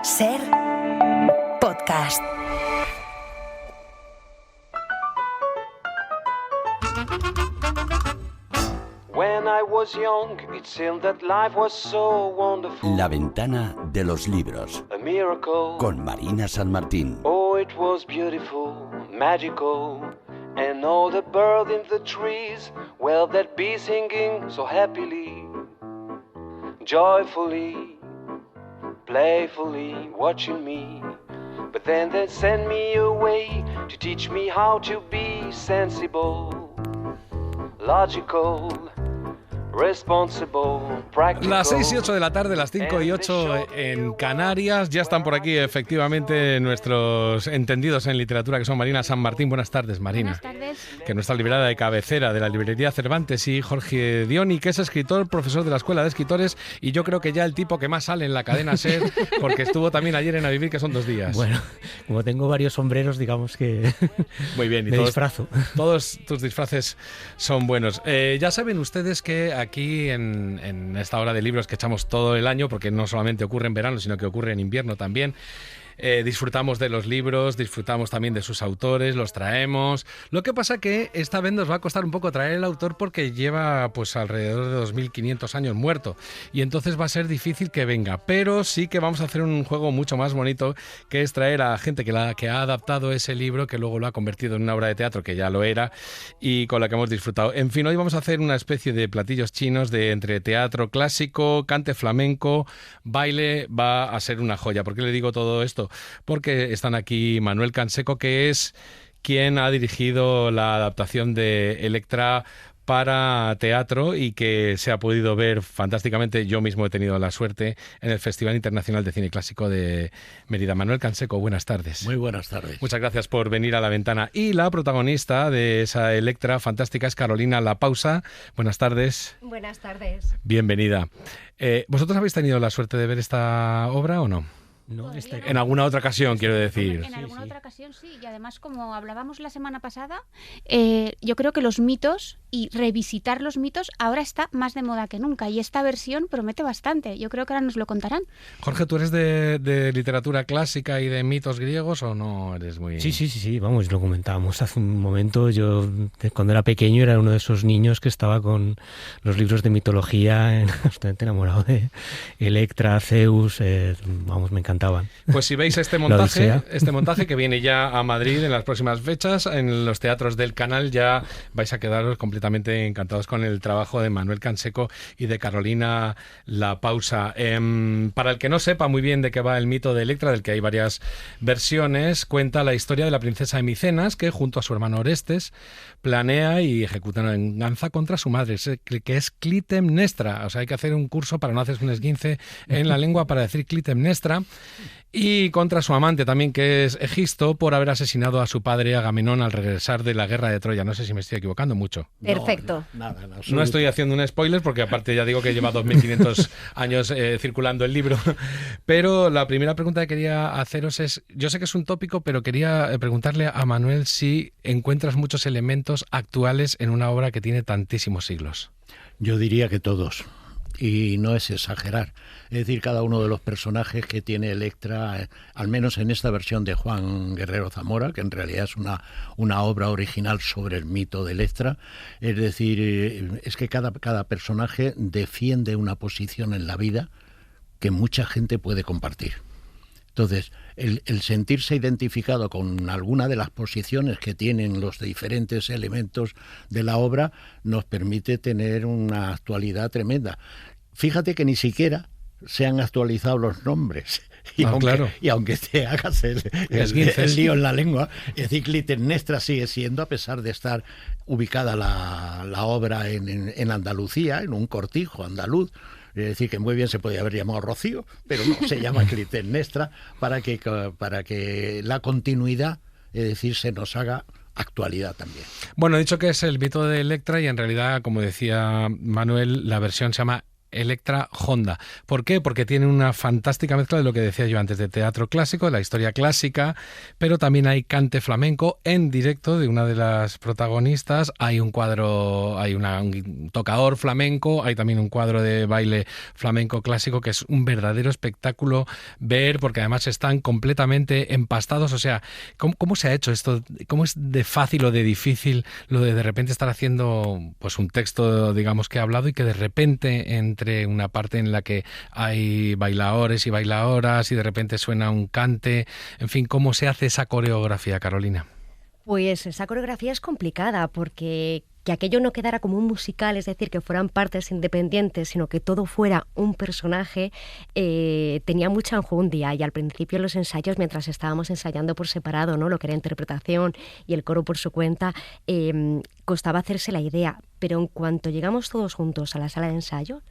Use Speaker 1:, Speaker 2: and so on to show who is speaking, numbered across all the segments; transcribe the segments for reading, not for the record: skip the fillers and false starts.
Speaker 1: Ser podcast.
Speaker 2: La ventana de los libros, con Marina San Martín.
Speaker 3: Oh, it was beautiful, magical, and all the birds in the trees, well, they'd be singing so happily, joyfully, playfully, watching me. But then they send me away to teach me how to be sensible, logical,
Speaker 4: Las 6 y 8 de la tarde, las 5 y 8 en Canarias. Ya están por aquí efectivamente nuestros entendidos en literatura, que son Marina San Martín. Buenas tardes, Marina.
Speaker 5: Buenas tardes.
Speaker 4: Que nuestra librera de cabecera de la librería Cervantes, y Jorge Dioni, que es escritor, profesor de la Escuela de Escritores, y yo creo que ya el tipo que más sale en la cadena SER, porque estuvo también ayer en A Vivir, que son 2 días.
Speaker 6: Bueno, como tengo varios sombreros, digamos que
Speaker 4: muy bien, y
Speaker 6: me disfrazo.
Speaker 4: Todos tus disfraces son buenos. Ya saben ustedes que aquí en esta hora de libros que echamos todo el año, porque no solamente ocurre en verano, sino que ocurre en invierno también, disfrutamos de los libros, disfrutamos también de sus autores, los traemos. Lo que pasa que esta vez nos va a costar un poco traer el autor, porque lleva pues alrededor de 2500 años muerto, y entonces va a ser difícil que venga, pero sí que vamos a hacer un juego mucho más bonito, que es traer a gente que ha adaptado ese libro, que luego lo ha convertido en una obra de teatro, que ya lo era, y con la que hemos disfrutado. En fin, hoy vamos a hacer una especie de platillos chinos de entre teatro clásico, cante flamenco, baile. Va a ser una joya. ¿Por qué le digo todo esto? Porque están aquí Manuel Canseco, que es quien ha dirigido la adaptación de Electra para teatro y que se ha podido ver fantásticamente. Yo mismo he tenido la suerte en el Festival Internacional de Cine Clásico de Mérida. Manuel Canseco, buenas tardes.
Speaker 7: Muy buenas tardes.
Speaker 4: Muchas gracias por venir a La Ventana. Y la protagonista de esa Electra fantástica es Carolina La Pausa. Buenas tardes.
Speaker 5: Buenas tardes.
Speaker 4: Bienvenida. ¿Vosotros habéis tenido la suerte de ver esta obra o no?
Speaker 6: No,
Speaker 4: en alguna otra ocasión, quiero decir.
Speaker 5: En alguna otra ocasión sí, y además, como hablábamos la semana pasada, yo creo que los mitos y revisitar los mitos ahora está más de moda que nunca, y esta versión promete bastante. Yo creo que ahora nos lo contarán.
Speaker 4: Jorge, ¿tú eres de literatura clásica y de mitos griegos o no eres muy...?
Speaker 6: Sí, vamos, lo comentábamos hace un momento. Yo, cuando era pequeño, era uno de esos niños que estaba con los libros de mitología, absolutamente enamorado de Electra, Zeus, vamos, me encantaban.
Speaker 4: Pues si veis este montaje que viene ya a Madrid en las próximas fechas, en los teatros del Canal, ya vais a quedaros completamente encantados con el trabajo de Manuel Canseco y de Carolina La Pausa. Para el que no sepa muy bien de qué va el mito de Electra, del que hay varias versiones, cuenta la historia de la princesa de Micenas, que junto a su hermano Orestes planea y ejecuta una venganza contra su madre, que es Clitemnestra. O sea, hay que hacer un curso para no hacerse un esguince en la lengua para decir Clitemnestra. Y contra su amante también, que es Egisto, por haber asesinado a su padre Agamenón al regresar de la guerra de Troya. No sé si me estoy equivocando mucho.
Speaker 5: Perfecto.
Speaker 4: No estoy haciendo un spoiler, porque aparte ya digo que lleva 2500 años circulando el libro. Pero la primera pregunta que quería haceros es, yo sé que es un tópico, pero quería preguntarle a Manuel si encuentras muchos elementos actuales en una obra que tiene tantísimos siglos.
Speaker 7: Yo diría que todos. Y no es exagerar. Es decir, cada uno de los personajes que tiene Electra, al menos en esta versión de Juan Guerrero Zamora, que en realidad es una obra original sobre el mito de Electra, es decir, es que cada personaje defiende una posición en la vida que mucha gente puede compartir. Entonces, el sentirse identificado con alguna de las posiciones que tienen los diferentes elementos de la obra nos permite tener una actualidad tremenda. Fíjate que ni siquiera se han actualizado los nombres. Y aunque te hagas el lío en la lengua, es decir, Clitemnestra sigue siendo, a pesar de estar ubicada la obra en Andalucía, en un cortijo andaluz. Es decir, que muy bien se podía haber llamado Rocío, pero no, se llama Clitemnestra para que la continuidad, es decir, se nos haga actualidad también.
Speaker 4: Bueno, he dicho que es el mito de Electra, y en realidad, como decía Manuel, la versión se llama Electra Honda. ¿Por qué? Porque tiene una fantástica mezcla de lo que decía yo antes, de teatro clásico, de la historia clásica, pero también hay cante flamenco en directo de una de las protagonistas, hay un cuadro, hay un tocador flamenco, hay también un cuadro de baile flamenco clásico, que es un verdadero espectáculo ver, porque además están completamente empastados. O sea, ¿cómo se ha hecho esto? ¿Cómo es de fácil o de difícil lo de repente estar haciendo pues un texto, digamos, que ha hablado, y que de repente entre una parte en la que hay bailadores y bailadoras y de repente suena un cante? En fin, ¿cómo se hace esa coreografía, Carolina?
Speaker 8: Pues esa coreografía es complicada porque que aquello no quedara como un musical, es decir, que fueran partes independientes, sino que todo fuera un personaje, tenía mucha enjundia. Y al principio en los ensayos, mientras estábamos ensayando por separado, ¿no?, lo que era interpretación y el coro por su cuenta, costaba hacerse la idea. Pero en cuanto llegamos todos juntos a la sala de ensayo,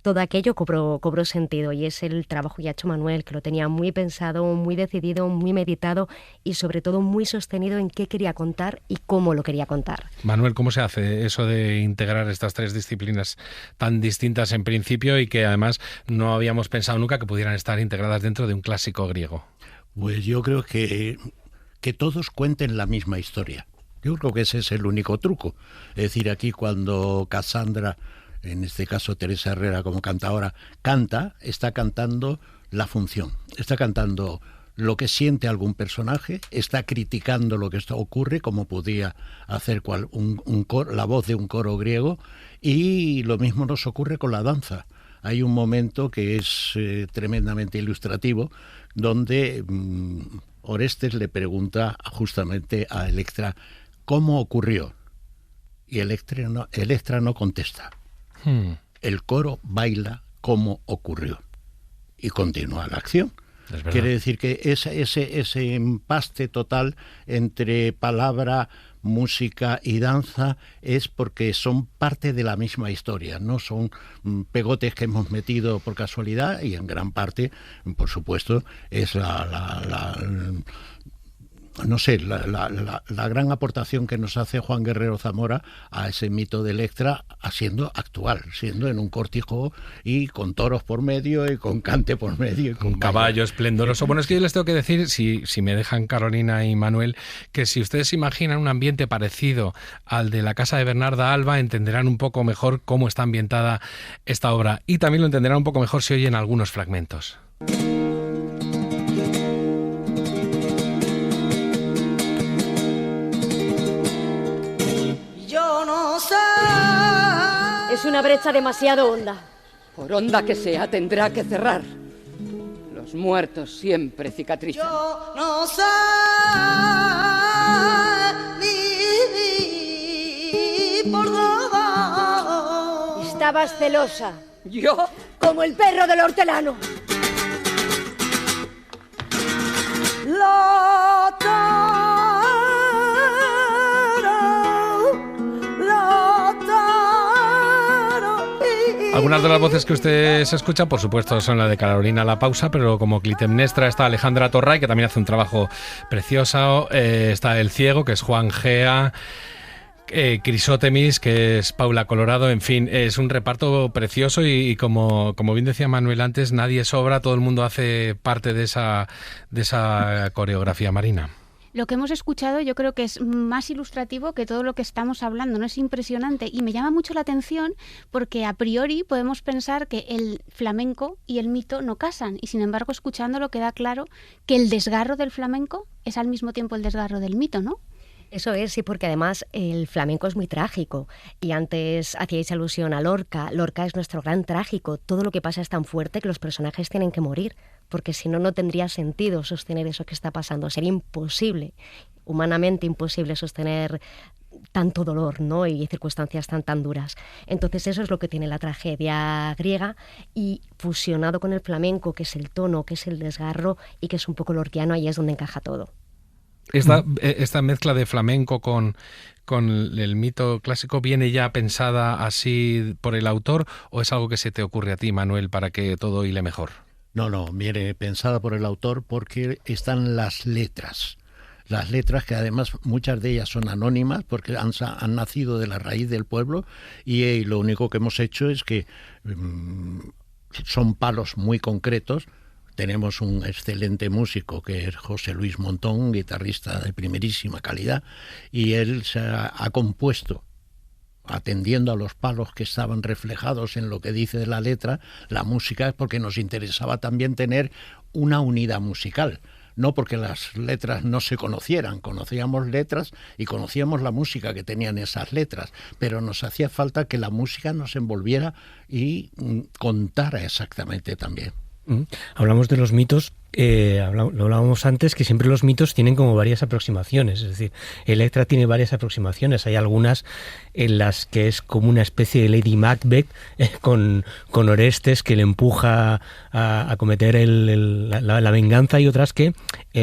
Speaker 8: todo aquello cobró sentido, y es el trabajo que ha hecho Manuel, que lo tenía muy pensado, muy decidido, muy meditado y sobre todo muy sostenido en qué quería contar y cómo lo quería contar.
Speaker 4: Manuel, ¿cómo se hace eso de integrar estas tres disciplinas tan distintas en principio y que además no habíamos pensado nunca que pudieran estar integradas dentro de un clásico griego?
Speaker 7: Pues yo creo que todos cuenten la misma historia. Yo creo que ese es el único truco. Es decir, aquí cuando Cassandra, en este caso Teresa Herrera como cantadora, está cantando la función, está cantando lo que siente algún personaje, está criticando lo que ocurre, como podía hacer la voz de un coro griego, y lo mismo nos ocurre con la danza. Hay un momento que es tremendamente ilustrativo, donde Orestes le pregunta justamente a Electra cómo ocurrió, y Electra no contesta. El coro baila como ocurrió y continúa la acción. Quiere decir que ese empaste total entre palabra, música y danza es porque son parte de la misma historia, no son pegotes que hemos metido por casualidad, y en gran parte, por supuesto, es la gran aportación que nos hace Juan Guerrero Zamora a ese mito de Electra, siendo actual, siendo en un cortijo y con toros por medio y con cante por medio. Y con
Speaker 4: un caballo esplendoroso. Bueno, es que yo les tengo que decir, si me dejan Carolina y Manuel, que si ustedes se imaginan un ambiente parecido al de la casa de Bernarda Alba, entenderán un poco mejor cómo está ambientada esta obra, y también lo entenderán un poco mejor si oyen algunos fragmentos.
Speaker 9: Es una brecha demasiado honda.
Speaker 10: Por honda que sea, tendrá que cerrar. Los muertos siempre cicatrizan.
Speaker 11: Yo no sé ni por dónde.
Speaker 9: Estabas celosa.
Speaker 10: ¿Yo?
Speaker 9: Como el perro del hortelano.
Speaker 4: Algunas de las voces que ustedes escuchan, por supuesto, son la de Carolina La Pausa, pero como Clitemnestra está Alejandra Torray, que también hace un trabajo precioso, está El Ciego, que es Juan Gea, Crisótemis, que es Paula Colorado. En fin, es un reparto precioso y como bien decía Manuel antes, nadie sobra, todo el mundo hace parte de esa coreografía, Marina.
Speaker 5: Lo que hemos escuchado yo creo que es más ilustrativo que todo lo que estamos hablando, ¿no? Es impresionante y me llama mucho la atención porque a priori podemos pensar que el flamenco y el mito no casan, y sin embargo escuchándolo queda claro que el desgarro del flamenco es al mismo tiempo el desgarro del mito, ¿no?
Speaker 8: Eso es, sí, porque además el flamenco es muy trágico, y antes hacíais alusión a Lorca. Lorca es nuestro gran trágico. Todo lo que pasa es tan fuerte que los personajes tienen que morir, porque si no, no tendría sentido sostener eso que está pasando. Sería imposible, humanamente imposible, sostener tanto dolor, ¿no?, y circunstancias tan duras. Entonces eso es lo que tiene la tragedia griega, y fusionado con el flamenco, que es el tono, que es el desgarro y que es un poco lorquiano, ahí es donde encaja todo.
Speaker 4: Esta mezcla de flamenco con el mito clásico, ¿viene ya pensada así por el autor o es algo que se te ocurre a ti, Manuel, para que todo hile mejor?
Speaker 7: No, viene pensada por el autor porque están las letras. las letras, que además muchas de ellas son anónimas porque han nacido de la raíz del pueblo, y lo único que hemos hecho es que son palos muy concretos. Tenemos un excelente músico que es José Luis Montón, un guitarrista de primerísima calidad, y él se ha compuesto, atendiendo a los palos que estaban reflejados en lo que dice la letra, la música, es porque nos interesaba también tener una unidad musical. No porque las letras no se conocieran, conocíamos letras y conocíamos la música que tenían esas letras, pero nos hacía falta que la música nos envolviera y contara exactamente también.
Speaker 6: Hablamos de los mitos, lo hablábamos antes, que siempre los mitos tienen como varias aproximaciones, es decir, Electra tiene varias aproximaciones, hay algunas en las que es como una especie de Lady Macbeth con Orestes que le empuja a cometer la venganza, y otras que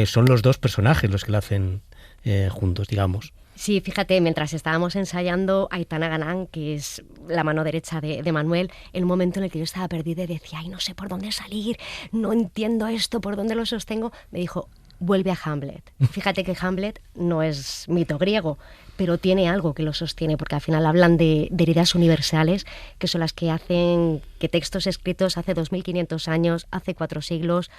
Speaker 6: son los dos personajes los que la hacen juntos, digamos.
Speaker 8: Sí, fíjate, mientras estábamos ensayando, Aitana Ganán, que es la mano derecha de Manuel, en un momento en el que yo estaba perdida y decía, ay, no sé por dónde salir, no entiendo esto, por dónde lo sostengo, me dijo, vuelve a Hamlet. Fíjate que Hamlet no es mito griego, pero tiene algo que lo sostiene, porque al final hablan de heridas universales, que son las que hacen que textos escritos hace 2500 años, hace 4 siglos,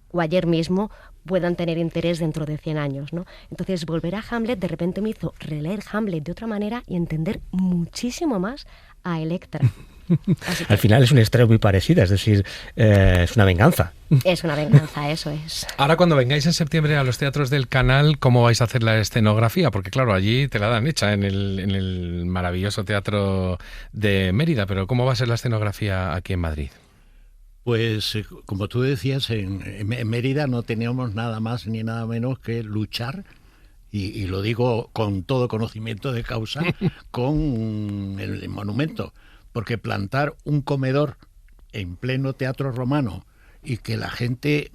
Speaker 8: o ayer mismo, puedan tener interés dentro de 100 años, ¿no? Entonces, volver a Hamlet de repente me hizo releer Hamlet de otra manera y entender muchísimo más a Electra.
Speaker 6: Al final es una historia muy parecida, es decir, es una venganza.
Speaker 8: Es una venganza, eso es.
Speaker 4: Ahora, cuando vengáis en septiembre a los teatros del Canal, ¿cómo vais a hacer la escenografía? Porque claro, allí te la dan hecha en el maravilloso teatro de Mérida, pero ¿cómo va a ser la escenografía aquí en Madrid?
Speaker 7: Pues como tú decías, en Mérida no teníamos nada más ni nada menos que luchar, y lo digo con todo conocimiento de causa, con el monumento, porque plantar un comedor en pleno Teatro Romano y que la gente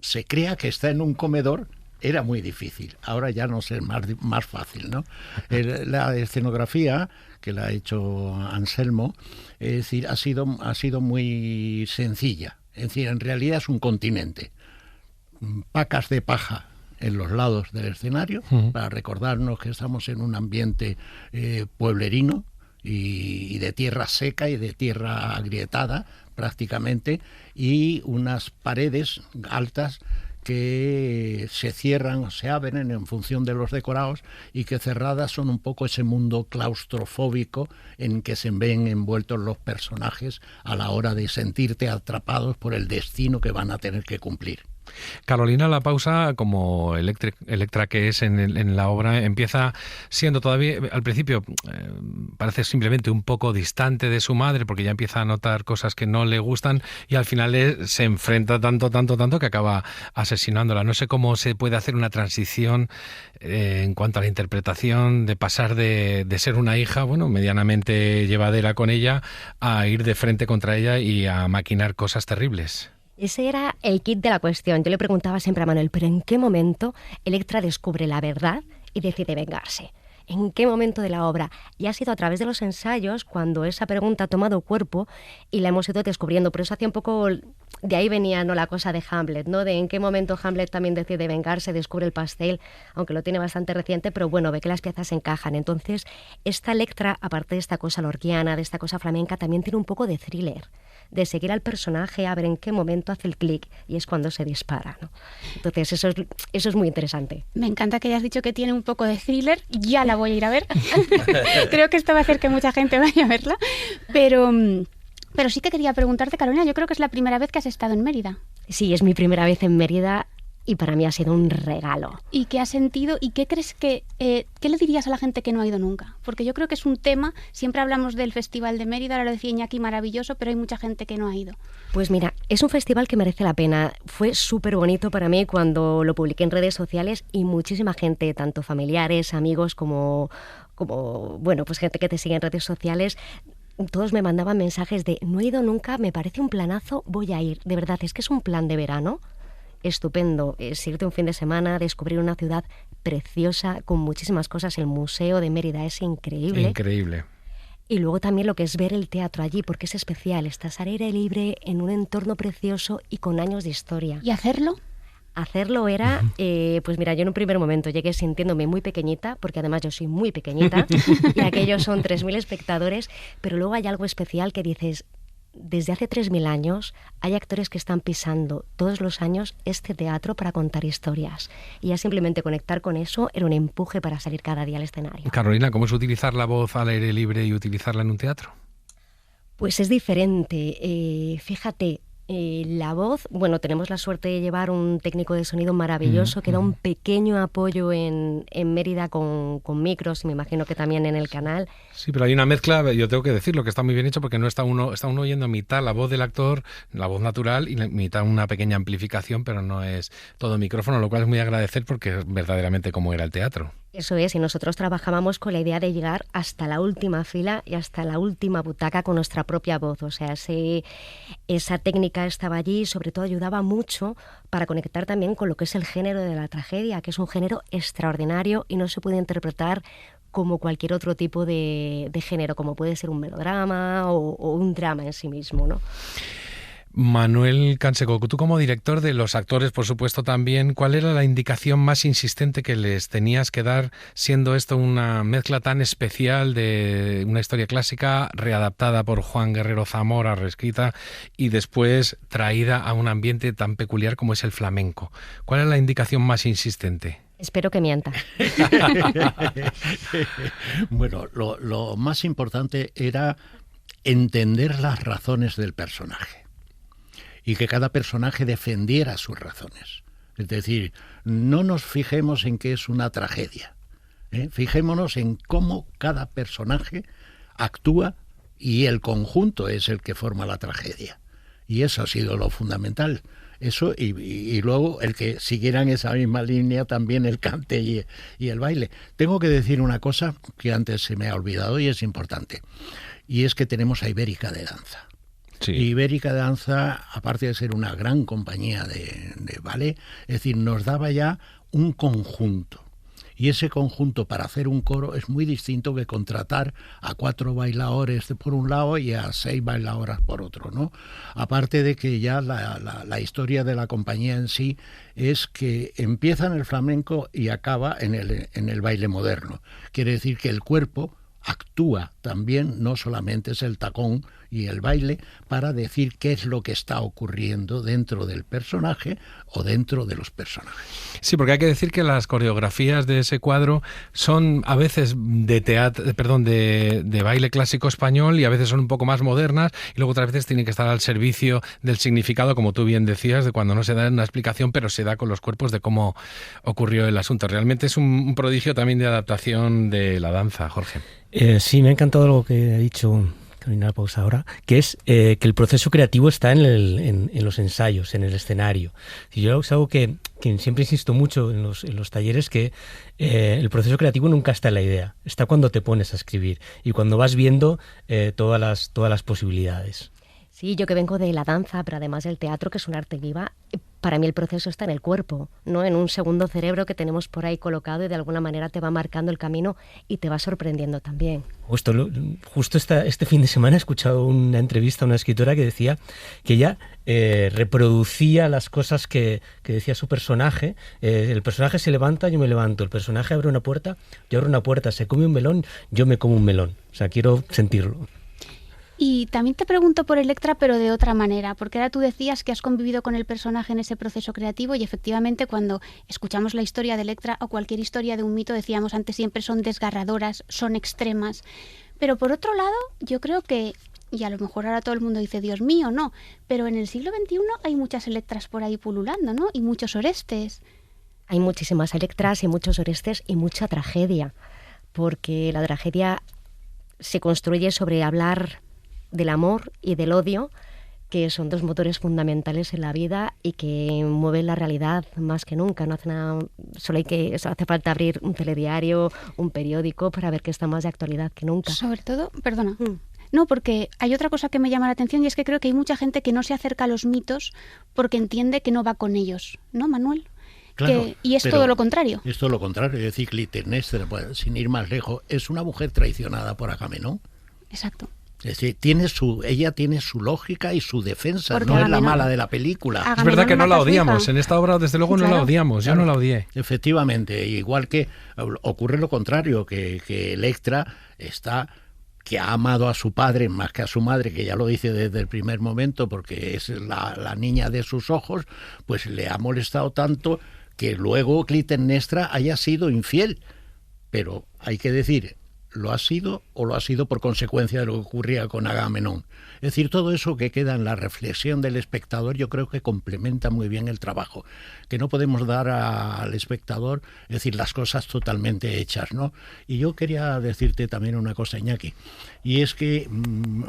Speaker 7: se crea que está en un comedor era muy difícil. Ahora ya no sé, más fácil, ¿no? La escenografía que la ha hecho Anselmo, es decir, ha sido muy sencilla. Es decir, en realidad es un continente. Pacas de paja en los lados del escenario, para recordarnos que estamos en un ambiente pueblerino y de tierra seca y de tierra agrietada prácticamente, y unas paredes altas que se cierran o se abren en función de los decorados, y que cerradas son un poco ese mundo claustrofóbico en que se ven envueltos los personajes a la hora de sentirte atrapados por el destino que van a tener que cumplir.
Speaker 4: Carolina La Pausa, como Electra que es en la obra, empieza siendo todavía, al principio parece simplemente un poco distante de su madre, porque ya empieza a notar cosas que no le gustan, y al final se enfrenta tanto que acaba asesinándola. No sé cómo se puede hacer una transición en cuanto a la interpretación, de pasar de ser una hija, bueno, medianamente llevadera con ella, a ir de frente contra ella y a maquinar cosas terribles.
Speaker 8: Ese era el kit de la cuestión. Yo le preguntaba siempre a Manuel, ¿pero en qué momento Electra descubre la verdad y decide vengarse? ¿En qué momento de la obra? Y ha sido a través de los ensayos cuando esa pregunta ha tomado cuerpo y la hemos ido descubriendo. Por eso hacía un poco... De ahí venía, ¿no?, la cosa de Hamlet, ¿no? De en qué momento Hamlet también decide vengarse, descubre el pastel, aunque lo tiene bastante reciente, pero bueno, ve que las piezas encajan. Entonces, esta Electra, aparte de esta cosa lorquiana, de esta cosa flamenca, también tiene un poco de thriller, de seguir al personaje, a ver en qué momento hace el clic, y es cuando se dispara, ¿no? Entonces eso es muy interesante.
Speaker 5: Me encanta que hayas dicho que tiene un poco de thriller, ya la voy a ir a ver. Creo que esto va a hacer que mucha gente vaya a verla, pero sí que quería preguntarte, Carolina, yo creo que es la primera vez que has estado en Mérida.
Speaker 8: Sí, es mi primera vez en Mérida, y para mí ha sido un regalo.
Speaker 5: ¿Y qué has sentido? ¿Y qué crees que... qué le dirías a la gente que no ha ido nunca? Porque yo creo que es un tema, siempre hablamos del Festival de Mérida, ahora lo decía Iñaki, maravilloso, pero hay mucha gente que no ha ido.
Speaker 8: Pues mira, es un festival que merece la pena. Fue súper bonito para mí cuando lo publiqué en redes sociales, y muchísima gente, tanto familiares, amigos, como bueno, pues gente que te sigue en redes sociales, todos me mandaban mensajes de no he ido nunca, me parece un planazo, voy a ir. De verdad, es que es un plan de verano estupendo, es irte un fin de semana, descubrir una ciudad preciosa con muchísimas cosas. El Museo de Mérida es increíble.
Speaker 4: Increíble.
Speaker 8: Y luego también lo que es ver el teatro allí, porque es especial. Estás al aire libre, en un entorno precioso y con años de historia.
Speaker 5: ¿Y hacerlo?
Speaker 8: Hacerlo era, pues mira, yo en un primer momento llegué sintiéndome muy pequeñita, porque además yo soy muy pequeñita, y aquellos son 3.000 espectadores, pero luego hay algo especial que dices, desde hace 3.000 años hay actores que están pisando todos los años este teatro para contar historias. Y ya simplemente conectar con eso era un empuje para salir cada día al escenario.
Speaker 4: Carolina, ¿cómo es utilizar la voz al aire libre y utilizarla en un teatro?
Speaker 8: Pues es diferente. Fíjate, la voz, bueno, tenemos la suerte de llevar un técnico de sonido maravilloso que da un pequeño apoyo en Mérida con micros, y me imagino que también en el canal.
Speaker 4: Sí, pero hay una mezcla, yo tengo que decirlo, que está muy bien hecho, porque no está uno oyendo a mitad la voz del actor, la voz natural, y mitad una pequeña amplificación, pero no es todo micrófono, lo cual es muy agradecer porque es verdaderamente como era el teatro.
Speaker 8: Eso es, y nosotros trabajábamos con la idea de llegar hasta la última fila y hasta la última butaca con nuestra propia voz. O sea, esa técnica estaba allí y sobre todo ayudaba mucho para conectar también con lo que es el género de la tragedia, que es un género extraordinario y no se puede interpretar como cualquier otro tipo de género, como puede ser un melodrama o un drama en sí mismo, ¿no?
Speaker 4: Manuel Canseco, tú como director de los actores, por supuesto también, ¿cuál era la indicación más insistente que les tenías que dar, siendo esto una mezcla tan especial de una historia clásica readaptada por Juan Guerrero Zamora, reescrita y después traída a un ambiente tan peculiar como es el flamenco? ¿Cuál es la indicación más insistente?
Speaker 8: Espero que mienta.
Speaker 7: Bueno, lo más importante era entender las razones del personaje y que cada personaje defendiera sus razones. Es decir, no nos fijemos en que es una tragedia, fijémonos en cómo cada personaje actúa y el conjunto es el que forma la tragedia. Y eso ha sido lo fundamental. Eso y luego el que siguieran esa misma línea también el cante y el baile. Tengo que decir una cosa que antes se me ha olvidado y es importante, y es que tenemos a Ibérica de Danza. Sí. Ibérica de Danza, aparte de ser una gran compañía de ballet, es decir, nos daba ya un conjunto. Y ese conjunto para hacer un coro es muy distinto que contratar a 4 bailadores por un lado y a 6 bailadoras por otro, ¿no? Aparte de que ya la historia de la compañía en sí es que empieza en el flamenco y acaba en el baile moderno. Quiere decir que el cuerpo actúa también, no solamente es el tacón y el baile, para decir qué es lo que está ocurriendo dentro del personaje o dentro de los personajes.
Speaker 4: Sí, porque hay que decir que las coreografías de ese cuadro son a veces de baile clásico español y a veces son un poco más modernas y luego otras veces tienen que estar al servicio del significado, como tú bien decías, de cuando no se da una explicación, pero se da con los cuerpos de cómo ocurrió el asunto. Realmente es un prodigio también de adaptación de la danza, Jorge.
Speaker 6: Sí, me ha encantado lo que ha dicho Carolina Pausa ahora, que es que el proceso creativo está en los ensayos, en el escenario. Y yo es algo que siempre insisto mucho en los talleres, que el proceso creativo nunca está en la idea, está cuando te pones a escribir y cuando vas viendo todas las posibilidades.
Speaker 8: Sí, yo que vengo de la danza, pero además del teatro, que es un arte viva, para mí el proceso está en el cuerpo, ¿no? En un segundo cerebro que tenemos por ahí colocado y de alguna manera te va marcando el camino y te va sorprendiendo también. Justo
Speaker 6: este fin de semana he escuchado una entrevista a una escritora que decía que ella reproducía las cosas que decía su personaje. El personaje se levanta, yo me levanto. El personaje abre una puerta, yo abro una puerta. Se come un melón, yo me como un melón. O sea, quiero sentirlo.
Speaker 5: Y también te pregunto por Electra, pero de otra manera, porque ahora tú decías que has convivido con el personaje en ese proceso creativo y efectivamente cuando escuchamos la historia de Electra o cualquier historia de un mito, decíamos antes, siempre son desgarradoras, son extremas. Pero por otro lado, yo creo que, y a lo mejor ahora todo el mundo dice, Dios mío, no, pero en el siglo XXI hay muchas Electras por ahí pululando, ¿no? Y muchos Orestes.
Speaker 8: Hay muchísimas Electras y muchos Orestes y mucha tragedia, porque la tragedia se construye sobre hablar del amor y del odio, que son dos motores fundamentales en la vida y que mueven la realidad más que nunca. No hace nada, hace falta abrir un telediario, un periódico para ver que está más de actualidad que nunca.
Speaker 5: Sobre todo, perdona. No, porque hay otra cosa que me llama la atención y es que creo que hay mucha gente que no se acerca a los mitos porque entiende que no va con ellos, ¿no, Manuel?
Speaker 7: Claro,
Speaker 5: y es todo lo contrario.
Speaker 7: Es todo lo contrario. Es decir, Clitemnestra, sin ir más lejos, es una mujer traicionada por Agamenón.
Speaker 5: Exacto.
Speaker 7: Es decir, ella tiene su lógica y su defensa,
Speaker 5: Porque
Speaker 7: no es la
Speaker 5: Agamenón-
Speaker 7: mala de la película.
Speaker 4: Es verdad que no la
Speaker 5: mata a su
Speaker 4: odiamos.
Speaker 5: hija.
Speaker 4: En esta obra, desde luego, no la
Speaker 5: Claro.
Speaker 4: odiamos. Yo no la odié.
Speaker 7: Efectivamente, igual que ocurre lo contrario, que Electra que ha amado a su padre más que a su madre, que ya lo dice desde el primer momento porque es la niña de sus ojos, pues le ha molestado tanto que luego Clitemnestra haya sido infiel. Pero hay que decir, ¿lo ha sido o lo ha sido por consecuencia de lo que ocurría con Agamenón? Es decir, todo eso que queda en la reflexión del espectador yo creo que complementa muy bien el trabajo, que no podemos dar al espectador, es decir, las cosas totalmente hechas, ¿no? Y yo quería decirte también una cosa, Iñaki, y es que,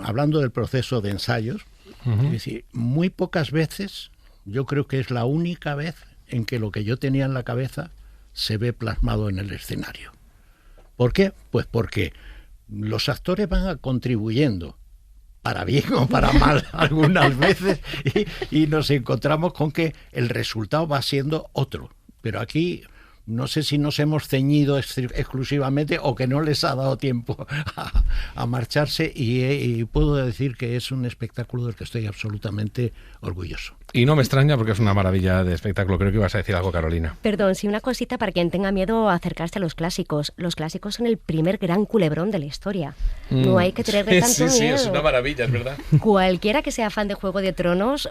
Speaker 7: hablando del proceso de ensayos, es decir, muy pocas veces, yo creo que es la única vez en que lo que yo tenía en la cabeza se ve plasmado en el escenario. ¿Por qué? Pues porque los actores van contribuyendo, para bien o para mal algunas veces, y nos encontramos con que el resultado va siendo otro. Pero aquí no sé si nos hemos ceñido exclusivamente o que no les ha dado tiempo a marcharse, y puedo decir que es un espectáculo del que estoy absolutamente orgulloso.
Speaker 4: Y no me extraña porque es una maravilla de espectáculo. Creo que ibas a decir algo, Carolina.
Speaker 8: Perdón, sí, una cosita para quien tenga miedo a acercarse a los clásicos. Los clásicos son el primer gran culebrón de la historia. No hay que tenerle tanto miedo.
Speaker 4: Sí, es una maravilla, es verdad.
Speaker 8: Cualquiera que sea fan de Juego de Tronos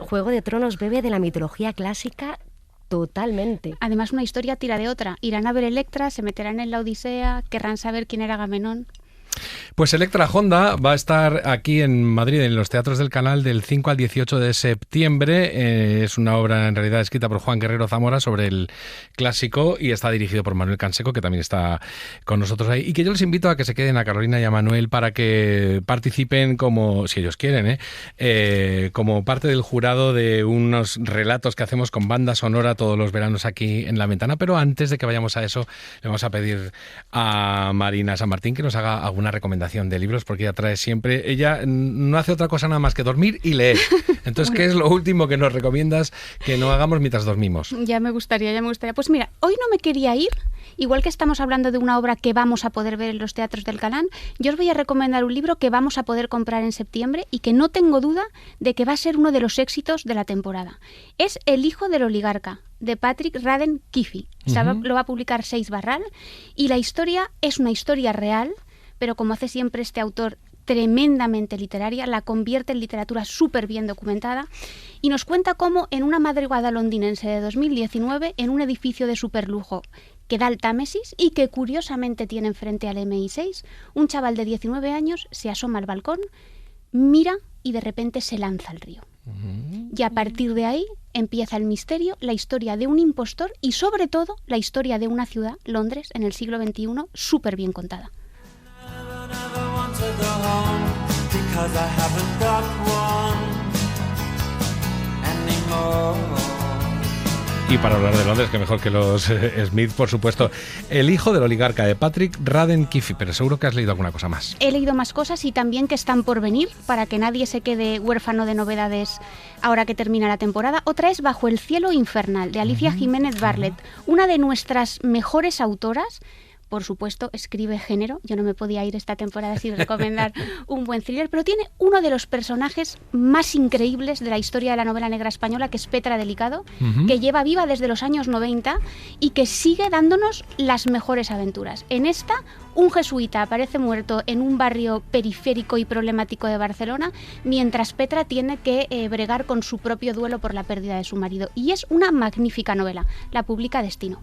Speaker 8: bebe de la mitología clásica totalmente.
Speaker 5: Además, una historia tira de otra. Irán a ver Electra, se meterán en la Odisea, querrán saber quién era Agamenón.
Speaker 4: Pues Electra Honda va a estar aquí en Madrid, en los Teatros del Canal, del 5 al 18 de septiembre. Es una obra en realidad escrita por Juan Guerrero Zamora sobre el clásico y está dirigido por Manuel Canseco, que también está con nosotros ahí. Y que yo les invito a que se queden, a Carolina y a Manuel, para que participen como, si ellos quieren, como parte del jurado de unos relatos que hacemos con banda sonora todos los veranos aquí en La Ventana. Pero antes de que vayamos a eso, le vamos a pedir a Marina San Martín que nos haga alguna recomendación de libros, porque ella trae siempre, ella no hace otra cosa nada más que dormir y leer. Entonces, ¿qué es lo último que nos recomiendas que no hagamos mientras dormimos?
Speaker 5: Ya me gustaría. Pues mira, hoy no me quería ir, igual que estamos hablando de una obra que vamos a poder ver en los teatros del Canal, yo os voy a recomendar un libro que vamos a poder comprar en septiembre y que no tengo duda de que va a ser uno de los éxitos de la temporada. Es El hijo del oligarca, de Patrick Radden Keefe. Lo va a publicar Seix Barral, y la historia es una historia real, pero como hace siempre este autor tremendamente literaria, la convierte en literatura súper bien documentada y nos cuenta cómo en una madrugada londinense de 2019, en un edificio de superlujo que da al Támesis y que curiosamente tiene enfrente al MI6, un chaval de 19 años se asoma al balcón, mira y de repente se lanza al río. Y a partir de ahí empieza el misterio, la historia de un impostor y sobre todo la historia de una ciudad, Londres, en el siglo XXI, súper bien contada.
Speaker 4: Y para hablar de Londres, que mejor que los Smith, por supuesto. El hijo del oligarca, de Patrick Radden Keefe, pero seguro que has leído alguna cosa más.
Speaker 5: He leído más cosas y también que están por venir, para que nadie se quede huérfano de novedades ahora que termina la temporada. Otra es Bajo el cielo infernal, de Alicia Jiménez Barlet, una de nuestras mejores autoras. Por supuesto, escribe género. Yo no me podía ir esta temporada sin recomendar un buen thriller, pero tiene uno de los personajes más increíbles de la historia de la novela negra española, que es Petra Delicado, que lleva viva desde los años 90 y que sigue dándonos las mejores aventuras. En esta, un jesuita aparece muerto en un barrio periférico y problemático de Barcelona, mientras Petra tiene que bregar con su propio duelo por la pérdida de su marido. Y es una magnífica novela. La publica Destino.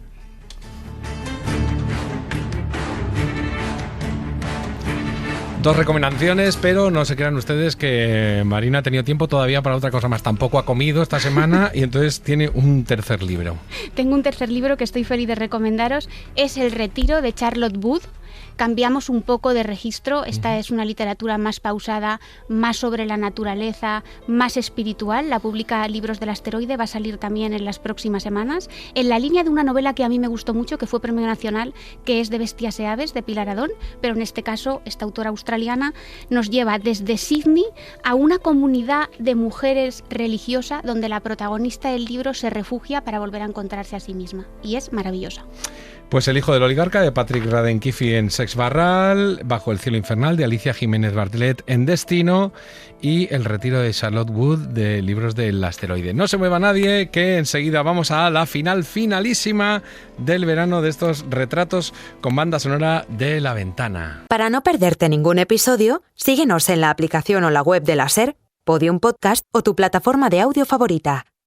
Speaker 4: Dos recomendaciones, pero no se crean ustedes que Marina ha tenido tiempo todavía para otra cosa más. Tampoco ha comido esta semana y entonces tiene un tercer libro.
Speaker 5: Tengo un tercer libro que estoy feliz de recomendaros. Es El retiro, de Charlotte Wood. Cambiamos un poco de registro. Esta es una literatura más pausada, más sobre la naturaleza, más espiritual. La publica Libros del Asteroide, va a salir también en las próximas semanas, en la línea de una novela que a mí me gustó mucho, que fue Premio Nacional, que es De bestias y aves, de Pilar Adón, pero en este caso esta autora australiana nos lleva desde Sydney a una comunidad de mujeres religiosa donde la protagonista del libro se refugia para volver a encontrarse a sí misma, y es maravillosa.
Speaker 4: Pues El hijo del oligarca de Patrick Radden Keefe en Sex Barral, Bajo el cielo infernal de Alicia Jiménez Bartlett en Destino y El retiro de Charlotte Wood de Libros del asteroide. No se mueva nadie, que enseguida vamos a la finalísima del verano de estos retratos con banda sonora de La Ventana.
Speaker 1: Para no perderte ningún episodio, síguenos en la aplicación o la web de la SER, Podium Podcast o tu plataforma de audio favorita.